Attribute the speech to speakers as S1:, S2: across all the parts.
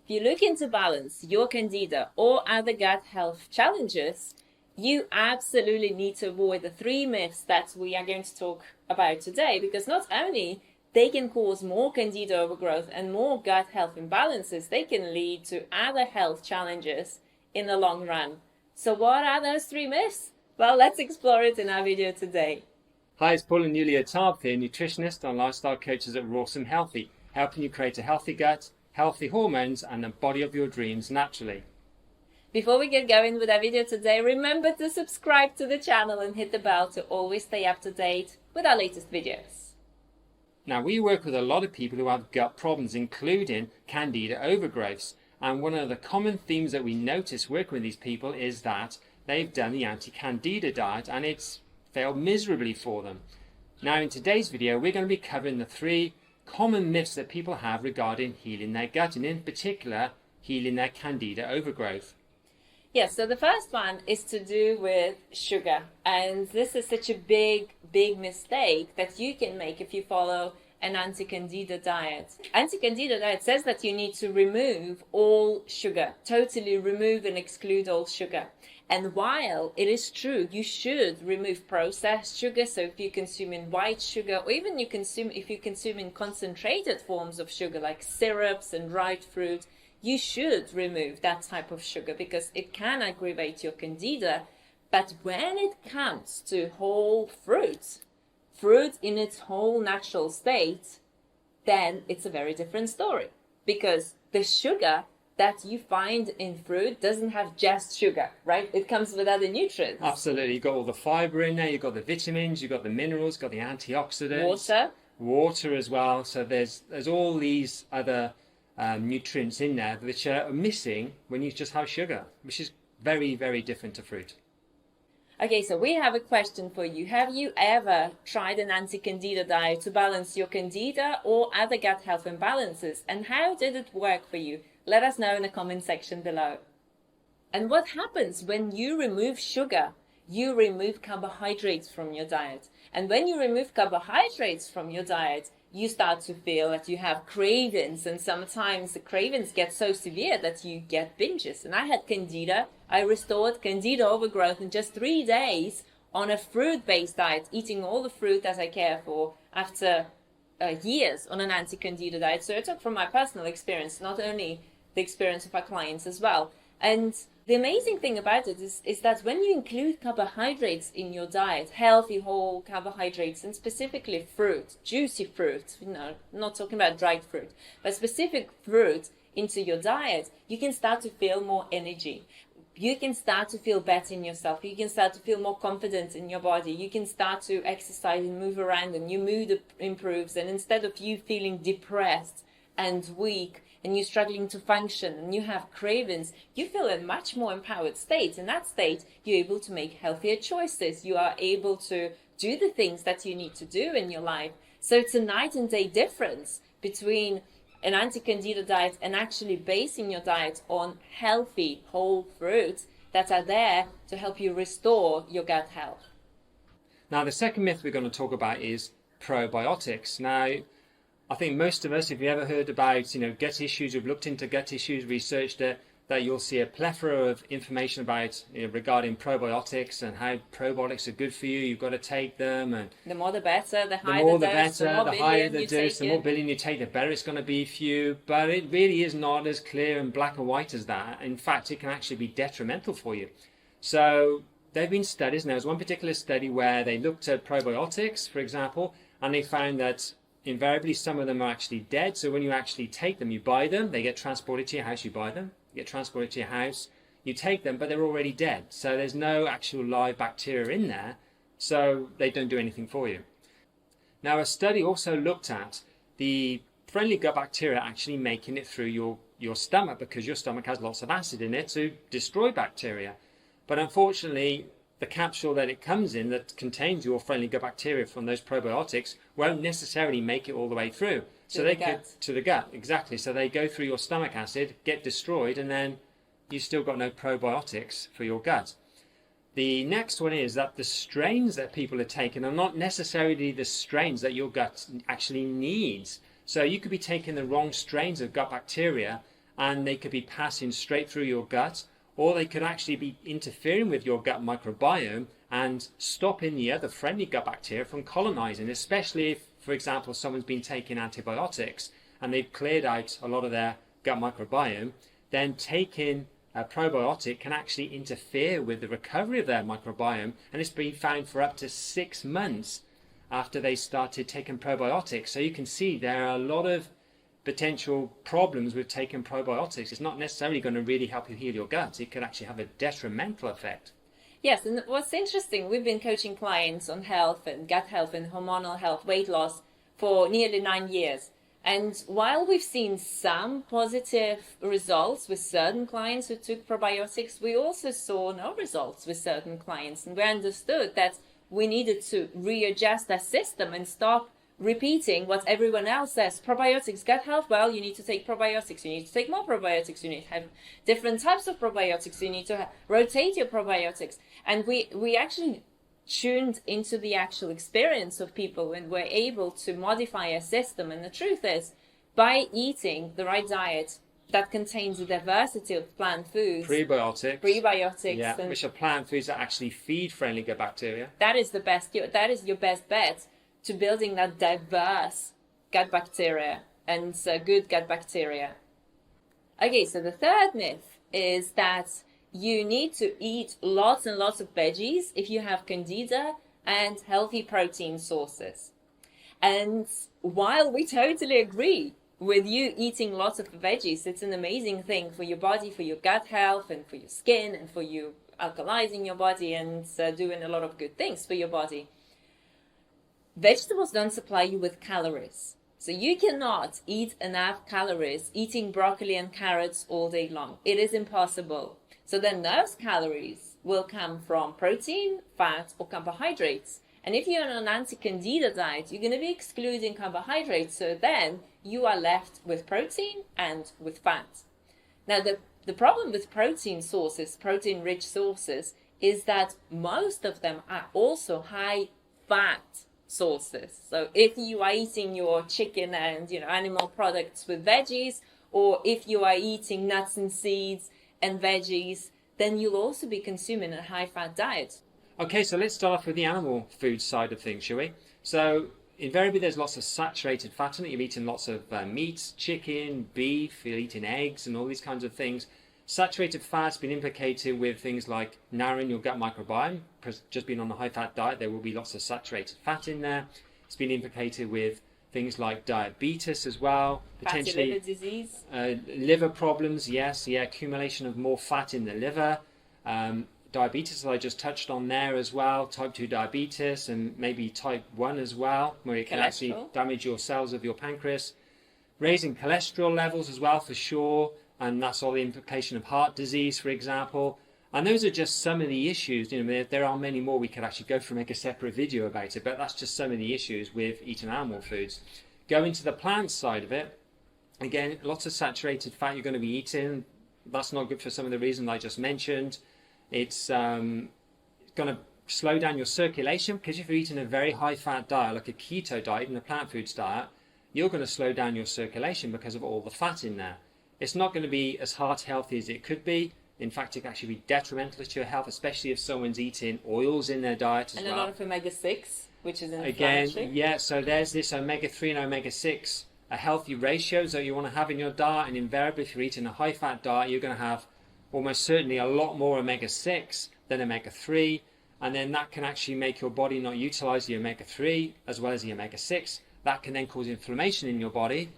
S1: If you're looking to balance your candida or other gut health challenges, you absolutely need to avoid the 3 myths that we are going to talk about today, because not only they can cause more candida overgrowth and more gut health imbalances, they can lead to other health challenges in the long run. So what are those 3 myths? Well, let's explore it in our video today.
S2: Hi, it's Paul and Yulia Tarp here, nutritionist and lifestyle coaches at Rawsome Healthy, helping you create a healthy gut, healthy hormones and the body of your dreams naturally.
S1: Before we get going with our video today, remember to subscribe to the channel and hit the bell to always stay up to date with our latest videos.
S2: Now, we work with a lot of people who have gut problems, including candida overgrowths. And one of the common themes that we notice working with these people is that they've done the anti-candida diet and it's failed miserably for them. Now, in today's video, we're going to be covering the 3 common myths that people have regarding healing their gut, and in particular, healing their candida overgrowth.
S1: Yes, so the first one is to do with sugar. And this is such a big mistake that you can make if you follow an anti-candida diet. Anti-candida diet says that you need to remove all sugar, totally remove and exclude all sugar. And while it is true, you should remove processed sugar, so if you consume in white sugar, or even if you consume in concentrated forms of sugar like syrups and dried fruit, you should remove that type of sugar because it can aggravate your candida. But when it comes to whole fruit in its whole natural state, then it's a very different story, because the sugar that you find in fruit doesn't have just sugar, right? It comes with other nutrients.
S2: Absolutely. You've got all the fibre in there, you've got the vitamins, you've got the minerals, you've got the antioxidants. Water as well. So there's all these other nutrients in there which are missing when you just have sugar, which is very, very different to fruit.
S1: Okay, so we have a question for you. Have you ever tried an anti-candida diet to balance your candida or other gut health imbalances? And how did it work for you? Let us know in the comment section below. And what happens when you remove sugar? You remove carbohydrates from your diet. And when you remove carbohydrates from your diet, you start to feel that you have cravings, and sometimes the cravings get so severe that you get binges. And I had candida. I restored candida overgrowth in just 3 days on a fruit-based diet, eating all the fruit that I care for after years on an anti-candida diet. So I talk from my personal experience, not only the experience of our clients as well. And the amazing thing about it is that when you include carbohydrates in your diet, healthy whole carbohydrates, and specifically fruit, juicy fruit, not talking about dried fruit, but specific fruit into your diet, you can start to feel more energy. You can start to feel better in yourself. You can start to feel more confident in your body. You can start to exercise and move around, and your mood improves. And instead of you feeling depressed and weak, and you're struggling to function, and you have cravings, you feel a much more empowered state. In that state, you're able to make healthier choices. You are able to do the things that you need to do in your life. So it's a night and day difference between an anti-candida diet and actually basing your diet on healthy whole fruits that are there to help you restore your gut health.
S2: Now, the second myth we're going to talk about is probiotics. Now, I think most of us, if you ever heard about, gut issues, you've looked into gut issues, researched it, that you'll see a plethora of information about, regarding probiotics and how probiotics are good for you. You've got to take them, and
S1: the more the better. The
S2: higher the dose, the higher the dose, the more billion you take, the better it's going to be for you. But it really is not as clear and black and white as that. In fact, it can actually be detrimental for you. So there have been studies, and there was one particular study where they looked at probiotics, for example, and they found that invariably some of them are actually dead. So when you actually take them, you buy them, they get transported to your house, you buy them, you get transported to your house, you take them, but they're already dead. So there's no actual live bacteria in there, so they don't do anything for you. Now, a study also looked at the friendly gut bacteria actually making it through your stomach, because your stomach has lots of acid in it to destroy bacteria. But unfortunately, the capsule that it comes in that contains your friendly gut bacteria from those probiotics won't necessarily make it all the way through. To the gut, exactly. So they go through your stomach acid, get destroyed, and then you've still got no probiotics for your gut. The next one is that the strains that people are taking are not necessarily the strains that your gut actually needs. So you could be taking the wrong strains of gut bacteria, and they could be passing straight through your gut, or they could actually be interfering with your gut microbiome and stopping the other friendly gut bacteria from colonizing, especially if, for example, someone's been taking antibiotics and they've cleared out a lot of their gut microbiome. Then taking a probiotic can actually interfere with the recovery of their microbiome, and it's been found for up to 6 months after they started taking probiotics. So you can see there are a lot of potential problems with taking probiotics. It's not necessarily going to really help you heal your gut. It could actually have a detrimental effect.
S1: Yes, and what's interesting, we've been coaching clients on health and gut health and hormonal health, weight loss for nearly 9 years. And while we've seen some positive results with certain clients who took probiotics, we also saw no results with certain clients. And we understood that we needed to readjust our system and stop repeating what everyone else says. Probiotics, gut health, well, you need to take probiotics. You need to take more probiotics. You need to have different types of probiotics. You need to rotate your probiotics. And we actually tuned into the actual experience of people and were able to modify a system. And the truth is, by eating the right diet that contains a diversity of plant foods, prebiotics,
S2: yeah, which are plant foods that actually feed friendly gut bacteria,
S1: that is your best bet to building that diverse gut bacteria and good gut bacteria. Okay, so the third myth is that you need to eat lots and lots of veggies if you have candida and healthy protein sources. And while we totally agree with you eating lots of veggies, it's an amazing thing for your body, for your gut health, and for your skin, and for you alkalizing your body and doing a lot of good things for your body. Vegetables don't supply you with calories. So you cannot eat enough calories eating broccoli and carrots all day long. It is impossible. So then those calories will come from protein, fat, or carbohydrates. And if you're on an anti-candida diet, you're going to be excluding carbohydrates. So then you are left with protein and with fat. Now, the problem with protein sources, protein-rich sources, is that most of them are also high fat sources. So if you are eating your chicken and animal products with veggies, or if you are eating nuts and seeds and veggies, then you'll also be consuming a high-fat diet.
S2: Okay, so let's start off with the animal food side of things, shall we? So invariably there's lots of saturated fat in it. You're eating lots of meats, chicken, beef, you're eating eggs and all these kinds of things. Saturated fat's been implicated with things like narrowing your gut microbiome. Just being on a high-fat diet, there will be lots of saturated fat in there. It's been implicated with things like diabetes as well, potentially
S1: fatty liver disease,
S2: liver problems. Yes, accumulation of more fat in the liver. Diabetes, as I just touched on there as well, type 2 diabetes, and maybe type 1 as well, where it can actually damage your cells of your pancreas. Raising cholesterol levels as well, for sure, and that's all the implication of heart disease, for example. And those are just some of the issues. There are many more we could actually go through, make a separate video about it, but that's just some of the issues with eating animal foods. Going to the plant side of it, again, lots of saturated fat you're going to be eating. That's not good for some of the reasons I just mentioned. It's going to slow down your circulation, because if you're eating a very high-fat diet, like a keto diet and a plant foods diet, you're going to slow down your circulation because of all the fat in there. It's not going to be as heart healthy as it could be. In fact, it can actually be detrimental to your health, especially if someone's eating oils in their diet as well.
S1: And a lot of omega-6, which is
S2: inflammatory. Again, yeah, so there's this omega-3 and omega-6, a healthy ratios that you want to have in your diet, and invariably if you're eating a high-fat diet, you're going to have almost certainly a lot more omega-6 than omega-3, and then that can actually make your body not utilize the omega-3 as well as the omega-6. That can then cause inflammation in your body.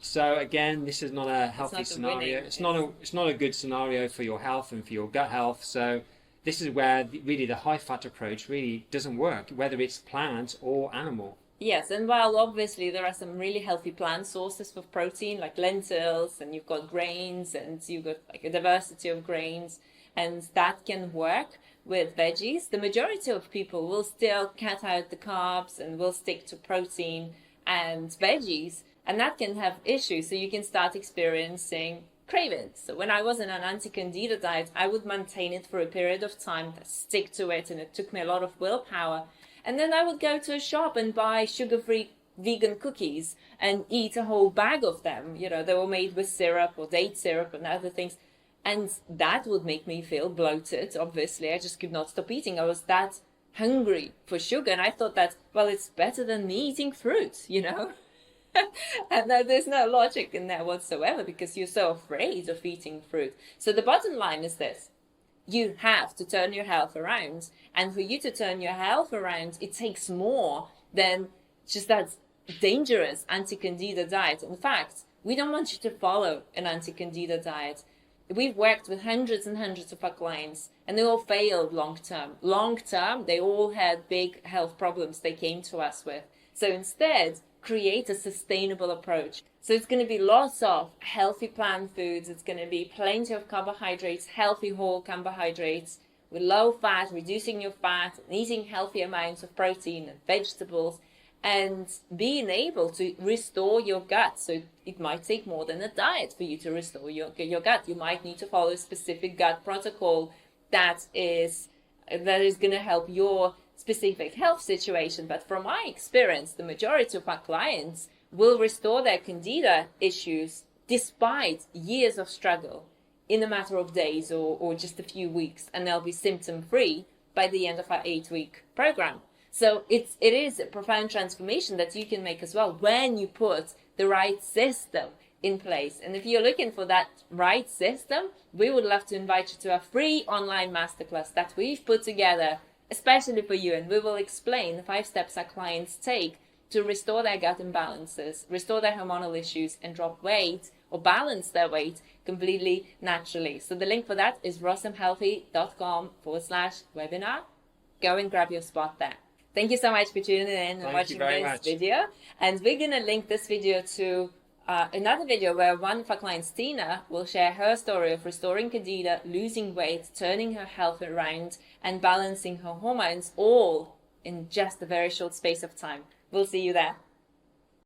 S2: So again, this is not a healthy scenario. It's not a good scenario for your health and for your gut health. So this is where really the high-fat approach really doesn't work, whether it's plant or animal.
S1: Yes, and while obviously there are some really healthy plant sources for protein, like lentils, and you've got grains, and you've got like a diversity of grains, and that can work with veggies, the majority of people will still cut out the carbs and will stick to protein and veggies, and that can have issues. So you can start experiencing cravings. So when I was on an anti-candida diet, I would maintain it for a period of time, stick to it, and it took me a lot of willpower. And then I would go to a shop and buy sugar-free vegan cookies and eat a whole bag of them. You know, they were made with syrup or date syrup and other things. And that would make me feel bloated, obviously. I just could not stop eating. I was that hungry for sugar. And I thought that, well, it's better than me eating fruit, you know? And there's no logic in that whatsoever because you're so afraid of eating fruit. So the bottom line is this. You have to turn your health around. And for you to turn your health around, it takes more than just that dangerous anti-candida diet. In fact, we don't want you to follow an anti-candida diet. We've worked with hundreds and hundreds of our clients, and they all failed long term. Long term, they all had big health problems they came to us with. So instead, create a sustainable approach. So it's going to be lots of healthy plant foods. It's going to be plenty of carbohydrates, healthy whole carbohydrates, with low fat, reducing your fat, and eating healthy amounts of protein and vegetables, and being able to restore your gut. So it might take more than a diet for you to restore your gut. You might need to follow a specific gut protocol that is going to help your specific health situation. But from my experience, the majority of our clients will restore their candida issues despite years of struggle in a matter of days or just a few weeks, and they'll be symptom-free by the end of our 8-week program. So it is a profound transformation that you can make as well when you put the right system in place. And if you're looking for that right system, we would love to invite you to a free online masterclass that we've put together especially for you. And we will explain the 5 steps our clients take to restore their gut imbalances, restore their hormonal issues, and drop weight or balance their weight completely naturally. So the link for that is rossomhealthy.com/webinar. Go and grab your spot there. Thank you so much for tuning in and watching this video. And we're going to link this video to another video where one of our clients, Tina, will share her story of restoring candida, losing weight, turning her health around, and balancing her hormones, all in just a very short space of time. We'll see you there.